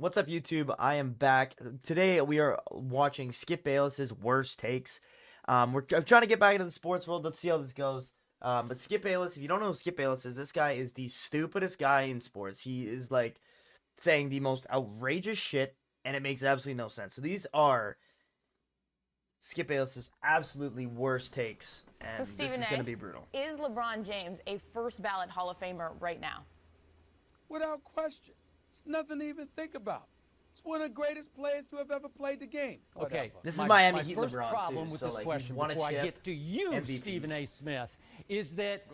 What's up, YouTube? I am back. Today we are watching Skip Bayless's worst takes. I'm trying to get back into the sports world. Let's see how this goes. But Skip Bayless, if you don't know who Skip Bayless is, this guy is the stupidest guy in sports. He is like saying the most outrageous shit, and it makes absolutely no sense. So these are Skip Bayless's absolutely worst takes, and So this is going to be brutal. Is LeBron James a first ballot Hall of Famer right now? Without question. It's nothing to even think about. It's one of the greatest players to have ever played the game. Okay, This is Miami my Heat first LeBron, problem too, with so, this like, question he's won a before I chip, get to you, MVPs. Stephen A. Smith, is that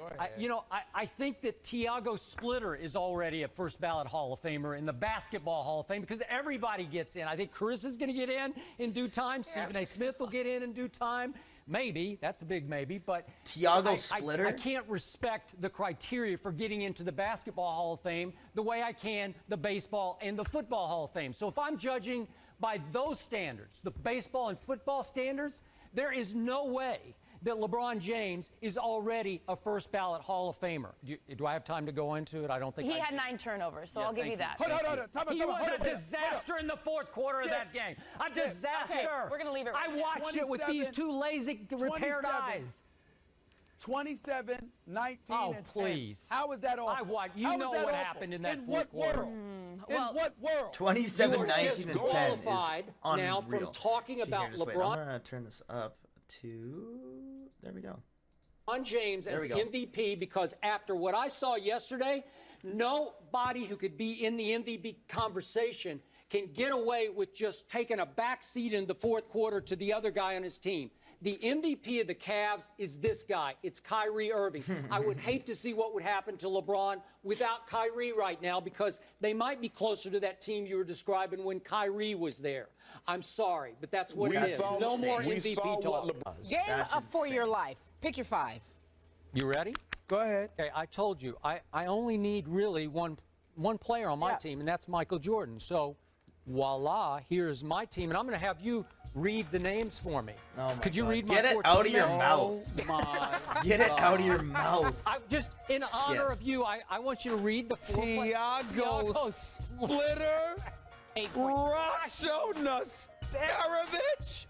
I think that Tiago Splitter is already a first ballot Hall of Famer in the Basketball Hall of Fame because everybody gets in. I think Carissa's going to get in due time. Stephen A. Smith will get in due time. Maybe. That's a big maybe. But Tiago Splitter? I can't respect the criteria for getting into the Basketball Hall of Fame the way I can the Baseball and the Football Hall of Fame. So if I'm judging by those standards, the baseball and football standards, there is no way that LeBron James is already a first ballot Hall of Famer. Do I have time to go into it? I don't think He I had do. 9 turnovers, so I'll give you that. Hold on. He was a disaster in the fourth quarter of that game. A disaster. Okay, we're gonna leave it right I there. watched it with these two lazy, repaired 27. eyes. 27, 19, Oh, and 10. please. How was that awful? You know what happened in that fourth what quarter. world? well- In what world? 27, You are 19, and 10 is disqualified now from unreal. talking about Here, just wait. LeBron. I'm going to turn this up to... There we go. LeBron James as we go. MVP because after what I saw yesterday, nobody who could be in the MVP conversation can get away with just taking a back seat in the fourth quarter to the other guy on his team. The MVP of the Cavs is this guy. It's Kyrie Irving. I would hate to see what would happen to LeBron without Kyrie right now because they might be closer to that team you were describing when Kyrie was there. I'm sorry, but that's what it is. No more MVP talk. Game That's for your insane. life. Pick your 5. You ready? Go ahead. Okay, I told you, I only need really one player on my Yeah. team, and that's Michael Jordan. So, voila, here's my team, and I'm going to have you read the names for me. Oh my Could you God. read my Get it 14 out of your names? mouth. My Get it out of your mouth. I just, in honor of you, I want you to read the 4 Tiago Splitter, 8 points. Rasho Nesterovic,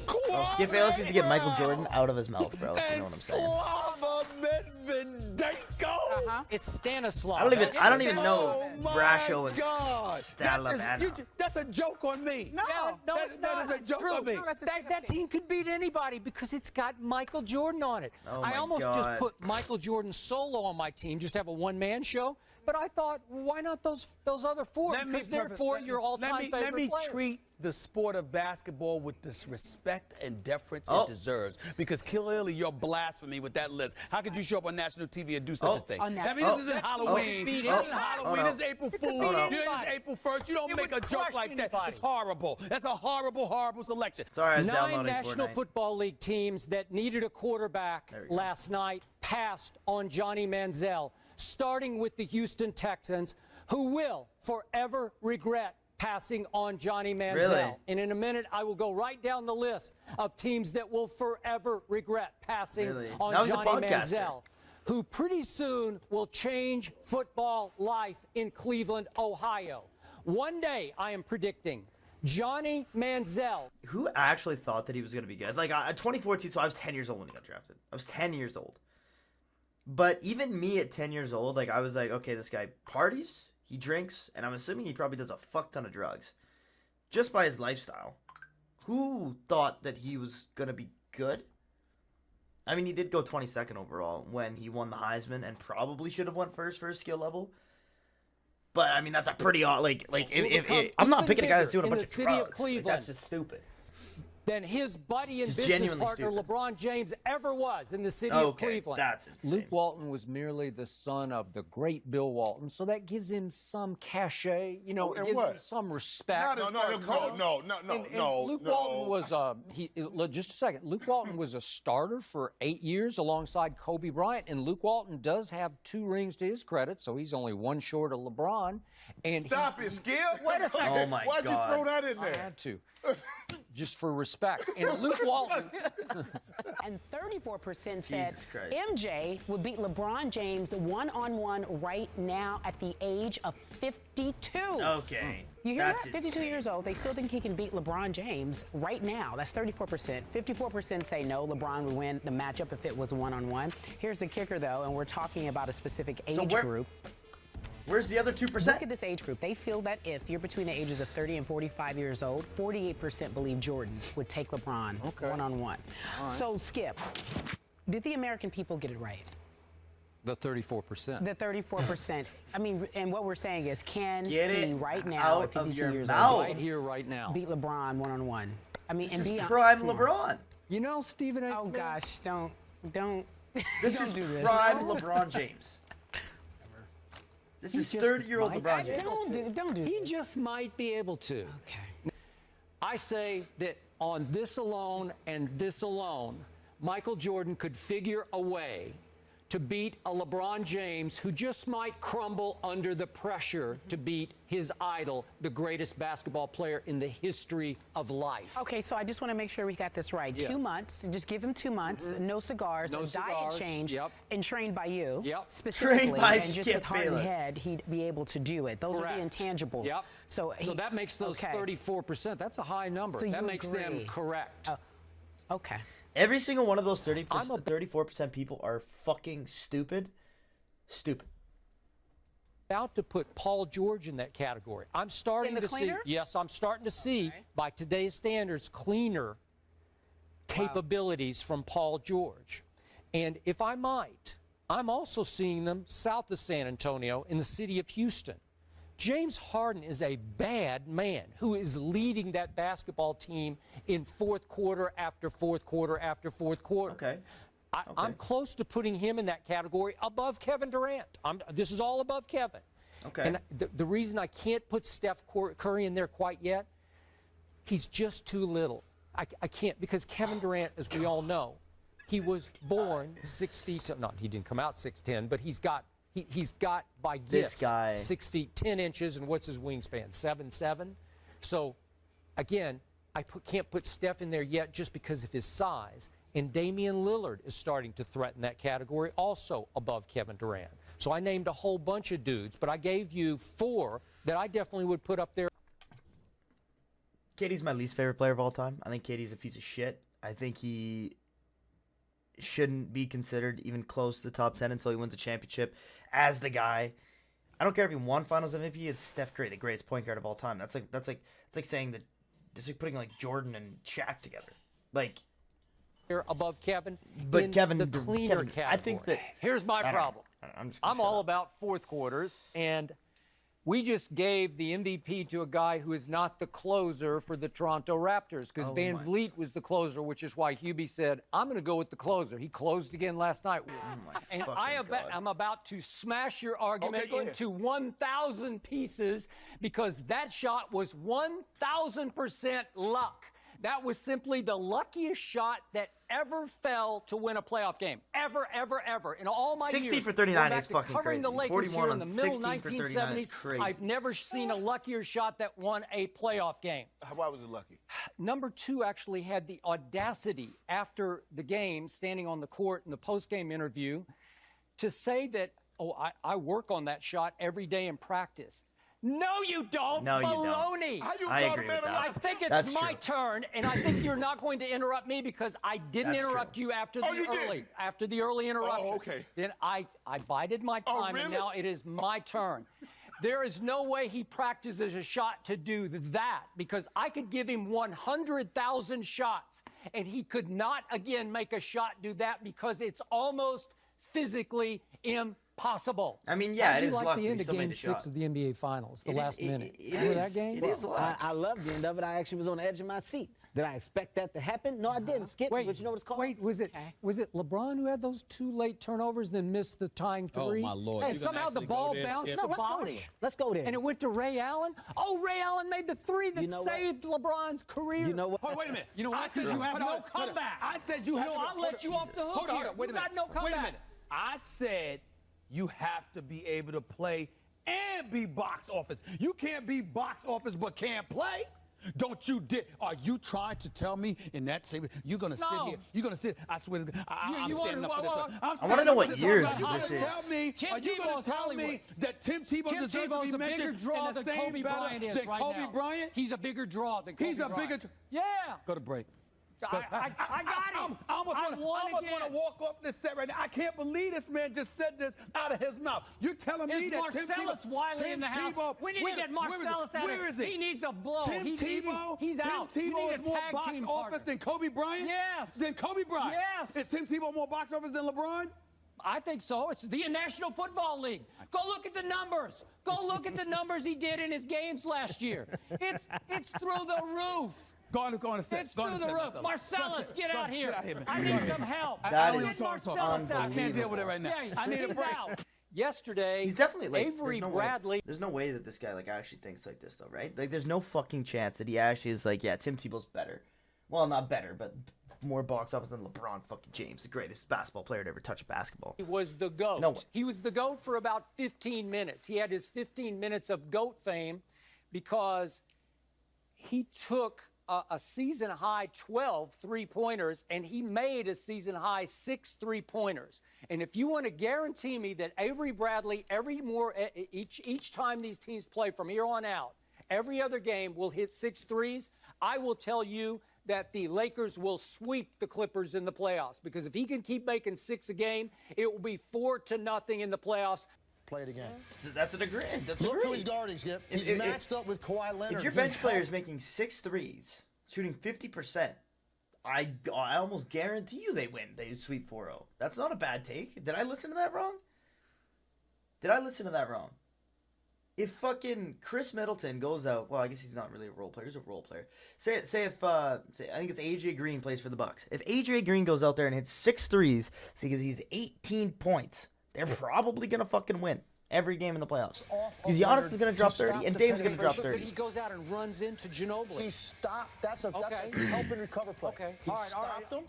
Bro, Skip Bayless needs to get Michael Jordan out of his mouth, bro. If you know and what I'm saying. Slava Medvedenko. It's Stanislav. I don't even know Oh my Brasho and God. Stalavana. That's a joke on me. No, No, That- it's that not. is a It's joke true. on me. No, that's a That team could beat anybody because it's got Michael Jordan on it. Oh I my almost just God. put Michael Jordan solo on my team, just have a one-man show. But I thought, why not those other 4? Because they're 4 your all-time favorite Let me players. treat the sport of basketball with the respect and deference Oh. it deserves. Because clearly you're blasphemy with that list. How could you show up on national TV and do such a thing? On I mean, that- this isn't Halloween. Beat This isn't anybody. Halloween. This is April Fool's. beat This is anybody. April 1st. You don't It make a would joke crush like that. anybody. It's horrible. That's a horrible, horrible selection. Sorry, I was 9 downloading National Fortnite. Football League teams that needed a quarterback There we go. last night passed on Johnny Manziel, starting with the Houston Texans, who will forever regret passing on Johnny Manziel. Really? And in a minute, I will go right down the list of teams that will forever regret passing Really? on Now he's a Johnny podcaster. Manziel, who pretty soon will change football life in Cleveland, Ohio. One day, I am predicting, Johnny Manziel. Who actually thought that he was going to be good? Like, 2014, so I was 10 years old when he got drafted. I was 10 years old. But even me at 10 years old, like, I was like, okay, this guy parties, he drinks, and I'm assuming he probably does a fuck ton of drugs. Just by his lifestyle. Who thought that he was going to be good? I mean, he did go 22nd overall when he won the Heisman and probably should have went first for his skill level. But, I mean, that's a pretty odd, I'm not even picking a guy that's doing a bigger bunch in of the city of drugs. Like, Cleveland. that's just stupid. Than his buddy and Just business genuinely partner stupid. LeBron James ever was in the city of Okay, Cleveland. that's insane. Luke Walton was merely the son of the great Bill Walton, so that gives him some cachet, you know, Oh, it and gives what? him some respect. No, Luke Walton was just a second. Luke Walton was a starter for 8 years alongside Kobe Bryant, and Luke Walton does have 2 rings to his credit, so he's only 1 short of LeBron. And Stop it, Skip. Wait a second. Oh my Why'd God. you throw that in I there? had to. just for respect. And Luke Walton. And 34% said Jesus Christ. MJ would beat LeBron James one-on-one right now at the age of 52. Okay. You hear That's that? 52 insane. years old. They still think he can beat LeBron James right now. That's 34%. 54% say no, LeBron would win the matchup if it was one-on-one. Here's the kicker, though, and we're talking about a specific age group. Where's the other 2%? Look at this age group. They feel that if you're between the ages of 30 and 45 years old, 48% believe Jordan would take LeBron one-on-one. So, Skip, did the American people get it right? The 34%. The 34%. I mean, and what we're saying is, can Get he it right now, out at 52 of your years mouth. old, Right here, right now. beat LeBron one-on-one? I mean, This and is be prime come on. LeBron. You know, Stephen A. Oh Smith? gosh, don't. This don't is do this. prime LeBron James. This is just 30-year-old might LeBron James. Don't do He this. just might be able to. Okay. I say that on this alone and this alone, Michael Jordan could figure a way to beat a LeBron James who just might crumble under the pressure to beat his idol, the greatest basketball player in the history of life. Okay, so I just want to make sure we got this right. Yes. 2 months, just give him 2 months, no cigars, No a cigars, diet change, yep. and trained by you. Yep. Specifically, Trained by and just Skip with heart Bayless. and head, he'd be able to do it. Those are the Correct. intangibles. Yep. So that makes those okay. 34%. That's a high number. So that you makes them agree. correct. Okay. Every single one of those 30%, I'm a- 34% people are fucking stupid. Stupid. About to put Paul George in that category. I'm starting In the to see. cleaner? Yes, I'm starting to see, by today's standards, cleaner capabilities from Paul George. And if I might, I'm also seeing them south of San Antonio in the city of Houston. James Harden is a bad man who is leading that basketball team in fourth quarter after fourth quarter after fourth quarter. Okay. I'm close to putting him in that category above Kevin Durant. This is all above Kevin. Okay. And the reason I can't put Steph Curry in there quite yet, he's just too little. I can't, because Kevin Durant, as we all know, he was born 6 feet. No, he didn't come out 6'10", but he's got by gift This guy. 6 feet 10 inches, and what's his wingspan? 7'7". So, again, can't put Steph in there yet just because of his size. And Damian Lillard is starting to threaten that category, also above Kevin Durant. So I named a whole bunch of dudes, but I gave you 4 that I definitely would put up there. KD's my least favorite player of all time. I think KD's a piece of shit. I think he shouldn't be considered even close to the top 10 until he wins a championship as the guy. I don't care if he won Finals MVP. It's Steph Curry, the greatest point guard of all time. That's like saying that it's like putting like Jordan and Shaq together. Like, Above Kevin, but in Kevin, the cleaner category. I think that Here's my problem. I'm all about. about fourth quarters, and we just gave the MVP to a guy who is not the closer for the Toronto Raptors, because Van Vliet was the closer, which is why Hubie said, I'm going to go with the closer. He closed again last night. And I'm about to smash your argument into 1,000 pieces, because that shot was 1,000% luck. That was simply the luckiest shot that ever fell to win a playoff game. Ever, ever, ever. In all my 16 years. for 39 going is back to fucking covering crazy. the Lakers 41 here in the on middle 16 for 39 is 1970s, crazy. I've never seen a luckier shot that won a playoff game. Why was it lucky? Number 2 actually had the audacity after the game, standing on the court in the post-game interview, to say that, I work on that shot every day in practice. No, you don't. No, you don't. Baloney. I agree with that. I think it's That's my true. turn, and I think you're not going to interrupt me, because I didn't That's interrupt true. you after you did? after the early interruption. Oh, okay. Then I bided my time, and really? now it is my turn. There is no way he practices a shot to do that, because I could give him 100,000 shots, and he could not again make a shot do that, because it's almost physically impossible. I mean, yeah, How'd it you is like luck. the but end he of still made Game the 6 shot. of the NBA Finals, the last minute? It Remember is- that game? It is luck. I love the end of it. I actually was on the edge of my seat. Did I expect that to happen? No, I didn't, Skip. Wait, But you know what it's called? Wait, was it LeBron who had those 2 late turnovers and then missed the tying 3? Oh, my Lord. And You somehow gonna the actually go ball there, bounced Skip? to No, let's go there. Bosh, Let's go there. and it went to Ray Allen. Oh, Ray Allen made the 3 that You know what? saved LeBron's career. You know what? Oh, wait a minute. You know why? Because you have no comeback. I said you have to. I'll let you off the hook Hold on, here. wait a You minute. got no Wait a comeback. minute. I said you have to be able to play and be box office. You can't be box office but can't play. Don't you dare. Are you trying to tell me in that same? You're gonna sit here. You're gonna sit. I swear to God, I'm standing up for this. I want to know what years this is. Tell me, Tim are you gonna Tebow's tell Hollywood. me that Tim Tebow Tim deserves to Tebow's be a bigger mentioned draw in the than same Kobe battle Bryant is than right Kobe now. Bryant? He's a bigger draw than Kobe He's a Bryant. bigger. Yeah. Go to break. I got it. I almost want to walk off this set right now. I can't believe this man just said this out of his mouth. You're telling me Is that Marcellus Wiley in the house? We need to get Marcellus out. Where is he? He needs a blow. Tim Tebow? He's out. Tim You Tebow need is a more tag box team office partner. than Kobe Bryant? Yes. Than Kobe Bryant? Yes. Is Tim Tebow more box office than LeBron? I think so. It's the National Football League. Go look at the numbers. Go look at the numbers he did in his games last year. It's through the roof. Go on a set. It's through the roof. Marcellus, get out here. Man. I need some help. That Get is Marcellus out. I can't deal with it right now. Yeah, I need a he's break. out. Yesterday, He's definitely like Avery there's no Bradley. Way, there's no way that this guy like actually thinks like this though, right? Like there's no fucking chance that he actually is like, yeah, Tim Tebow's better. Well, not better, but more box office than LeBron fucking James, the greatest basketball player to ever touch a basketball. He was the GOAT. No way. He was the GOAT for about 15 minutes. He had his 15 minutes of GOAT fame because he took a season-high 12 three-pointers, and he made a season-high 6 three-pointers. And if you want to guarantee me that Avery Bradley, each time these teams play from here on out, every other game will hit 6 threes, I will tell you that the Lakers will sweep the Clippers in the playoffs. Because if he can keep making 6 a game, it will be 4-0 in the playoffs. Play it again. That's an agreement. That's Look agreed. who he's guarding, Skip. He's matched up with Kawhi Leonard. If your bench player is making 6 threes, shooting 50%, I almost guarantee you they win. They sweep 4-0. That's not a bad take. Did I listen to that wrong? If fucking Chris Middleton goes out, well, I guess he's not really a role player. He's a role player. Say if I think it's AJ Green plays for the Bucks. If AJ Green goes out there and hits 6 threes, because he's 18 points, they're probably gonna fucking win every game in the playoffs. Because Giannis is gonna drop 30 and Dame's gonna drop 30. But he goes out and runs into Ginobili. He stopped. That's a help and recover play. Okay. He stopped him,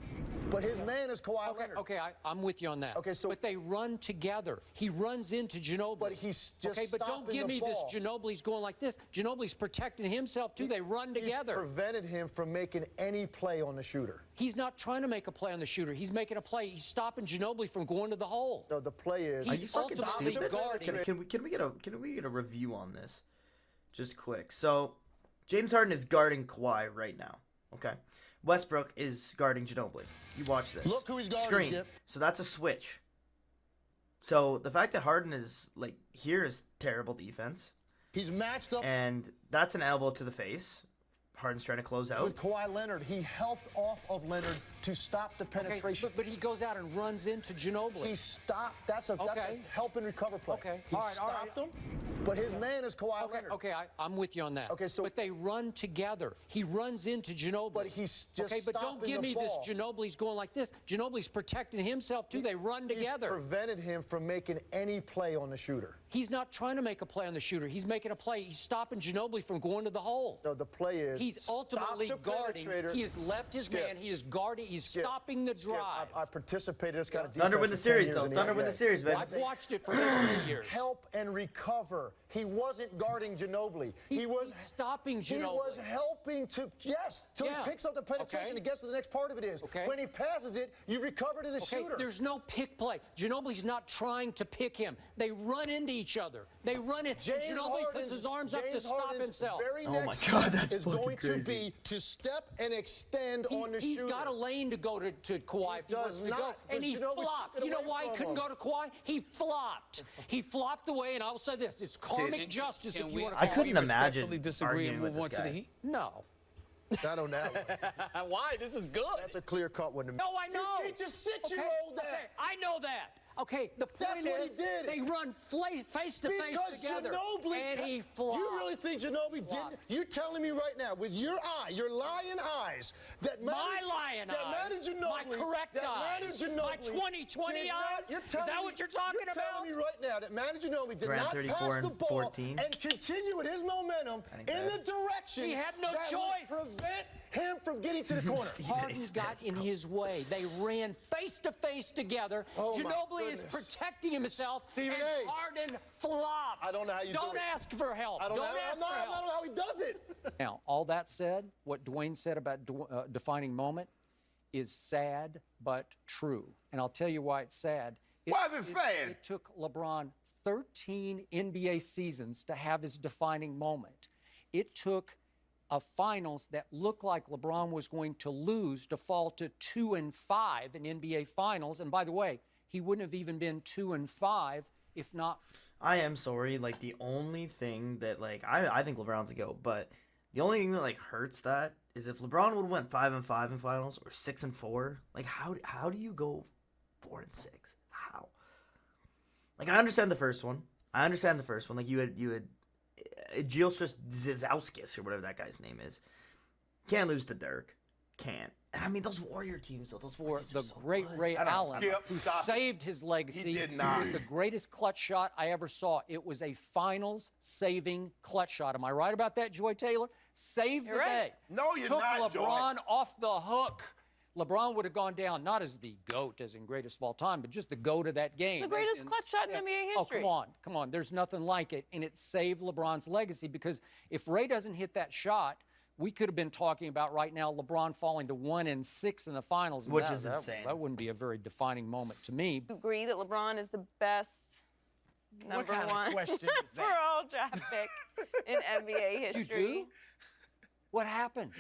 but his man is Kawhi Leonard. Okay, I'm with you on that. Okay, so but they run together. He runs into Ginobili. But he's just okay. But don't stopping give the me ball. this. Ginobili's going like this. Ginobili's protecting himself too. They run together. He prevented him from making any play on the shooter. He's not trying to make a play on the shooter. He's making a play. He's stopping Ginobili from going to the hole. No, the play is. Are you fucking ultimately stupid? guarding. Can we get a review on this? Just quick. So, James Harden is guarding Kawhi right now. Okay. Westbrook is guarding Ginobili. You watch this. Look who he's guarding, Screen. Skip. So that's a switch. So the fact that Harden is like here is terrible defense. He's matched up And that's an elbow to the face. Harden's trying to close out. with Kawhi Leonard. He helped off of Leonard to stop the Okay, penetration. but he goes out and runs into Ginobili. He stopped. That's a help and recover play. Okay. He All right, all stopped him, but his man is Kawhi Leonard. Okay, I'm with you on that. Okay, so- but they run together. He runs into Ginobili. But he's just okay, but don't stopping give the me ball. this. Ginobili's going like this. Ginobili's protecting himself too. They run He together. prevented him from making any play on the shooter. He's not trying to make a play on the shooter. He's making a play. He's stopping Ginobili from going to the hole. No, the play is. He's ultimately stop the guarding. penetrator. He has left his Skip. man. He is guarding. He's Skip. stopping the Skip, drive. I participated in this kind of defense. Thunder win the for 10 series, years though. in the Thunder win the NBA. series, man. I've watched it for 3 years. Help and recover. He wasn't guarding Ginobili. He was he's stopping He Ginobili. was helping to, yes, till Yeah. he picks up the penetration Okay. and gets to the next part of it is. Okay. When he passes it, you recover to the Okay, shooter. there's no pick play. Ginobili's not trying to pick him. They run into each other. They run in. James Ginobili Harden's- puts his arms up to James stop Harden's himself. Very Oh my next God, step that's is fucking going to crazy. be to step and extend on the He's shooter. got a lane to go to Kawhi if he wants does to go. not, And because he Ginobili flopped. took it You know away why he from couldn't him. go to Kawhi? He flopped. He flopped away, and I'll say this. It's karmic justice if you want to I call couldn't it. imagine Respectfully disagree arguing and with move on this to the guy. Heat? No. I don't know. Why? This is good. That's a clear-cut one to me. No, I know. You teach a 6-year-old that. Okay, I know that. Okay, the point That's what he is did. they run face to face Because together, Ginobili, and he flopped. You really think Ginobili didn't? You're telling me right now, with your eye, your lying eyes, that My Manu- lion that eyes. Manu My Ginobili, correct that Manu eyes. Ginobili My 20/20 did not- eyes? you're Is telling that me- what you're talking You're about? telling me right now that Manu Ginobili did Grant not 34 pass the and ball 14. and continue with his momentum in the direction He had no that choice. would prevent him from getting to the corner. Harden got in his way. They ran face to face together. Oh, my Ginobili is goodness. protecting himself, Stephen and A. Harden flops. I don't know how you do Don't it. ask for help. I don't know how I don't know how he does it. Now, all that said, what Dwayne said about defining moment is sad but true. And I'll tell you why it's sad. Why is it sad? It took LeBron 13 NBA seasons to have his defining moment. It took a finals that looked like LeBron was going to lose to fall to 2-5 in NBA finals. And by the way, he wouldn't have even been 2-5 if not. I am sorry. Like, the only thing that, like, I think LeBron's a GOAT, but the only thing that, like, hurts that is if LeBron would have went 5-5 in finals or 6-4. Like, how do you go 4-6? How? Like, I understand the first one. Like, you had Gilchrist Zizowskis or whatever that guy's name is. Can't lose to Dirk. Can't. And I mean, those Warrior teams, though, those For teams the are so great good. Ray Allen, who Stop saved his legacy. He did not. With the greatest clutch shot I ever saw. It was a finals-saving clutch shot. Am I right about that, Joy Taylor? Saved the day. No, you're Took not, Joy. LeBron off the hook. LeBron would have gone down not as the GOAT, as in greatest of all time, but just the GOAT of that game. The greatest clutch shot in NBA history. Oh, come on. There's nothing like it. And it saved LeBron's legacy because if Ray doesn't hit that shot, we could have been talking about right now LeBron falling to 1-6 in the finals. Which is insane. That wouldn't be a very defining moment to me. You agree that LeBron is the best number kind of one question is that? overall draft pick in NBA history? You do? What happened?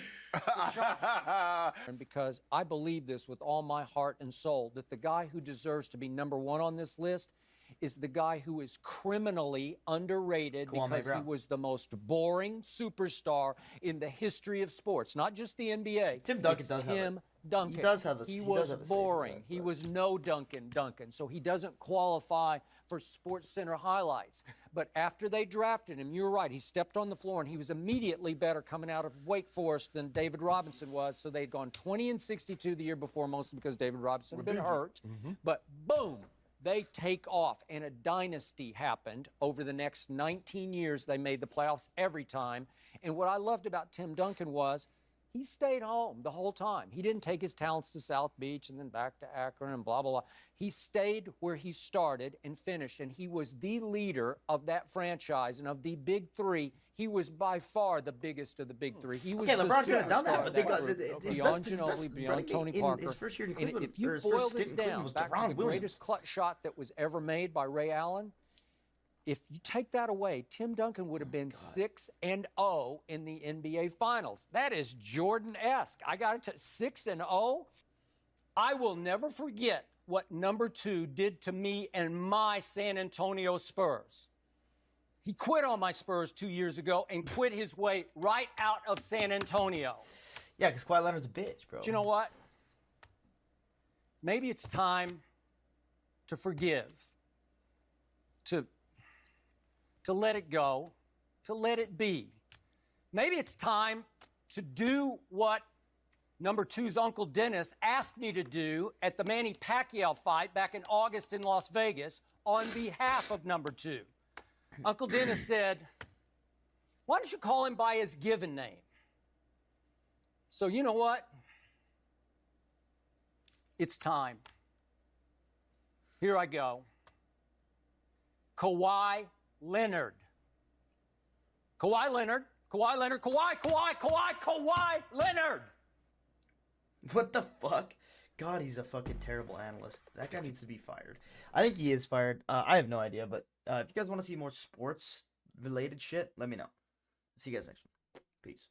And because I believe this with all my heart and soul, that the guy who deserves to be number one on this list is the guy who is criminally underrated because he was the most boring superstar in the history of sports, not just the NBA. Tim Duncan does have it. Duncan. He does have a. He does was have a boring. save, He was no Duncan, so he doesn't qualify for Sports Center highlights. But after they drafted him, you're right, he stepped on the floor and he was immediately better coming out of Wake Forest than David Robinson was. So they'd gone 20-62 the year before, mostly because David Robinson had been hurt. But boom, they take off, and a dynasty happened over the next 19 years. They made the playoffs every time. And what I loved about Tim Duncan was he stayed home the whole time. He didn't take his talents to South Beach and then back to Akron and blah, blah, blah. He stayed where he started and finished, and he was the leader of that franchise and of the big three. He was by far the biggest of the big three. He was LeBron could have done superstar that, of but group. Beyond Ginobili, beyond Tony Parker. His first year in And Cleveland, if you or his boil first this stint in Cleveland down was back to Deron the Williams. greatest clutch shot that was ever made by Ray Allen, if you take that away, Tim Duncan would have been 6-0 in the NBA Finals. That is Jordan-esque. I got it. 6-0. I will never forget what number 2 did to me and my San Antonio Spurs. He quit on my Spurs 2 years ago and quit his way right out of San Antonio. Yeah, because Kawhi Leonard's a bitch, bro. But you know what? Maybe it's time to forgive, to let it go, to let it be. Maybe it's time to do what number 2's Uncle Dennis asked me to do at the Manny Pacquiao fight back in August in Las Vegas on behalf of number 2. Uncle Dennis said, why don't you call him by his given name? So you know what? It's time. Here I go. Kawhi Leonard. Kawhi Leonard. Kawhi Leonard. Kawhi Leonard. What the fuck? God, he's a fucking terrible analyst. That guy needs to be fired. I think he is fired. I have no idea, but if you guys want to see more sports-related shit, let me know. See you guys next one. Peace.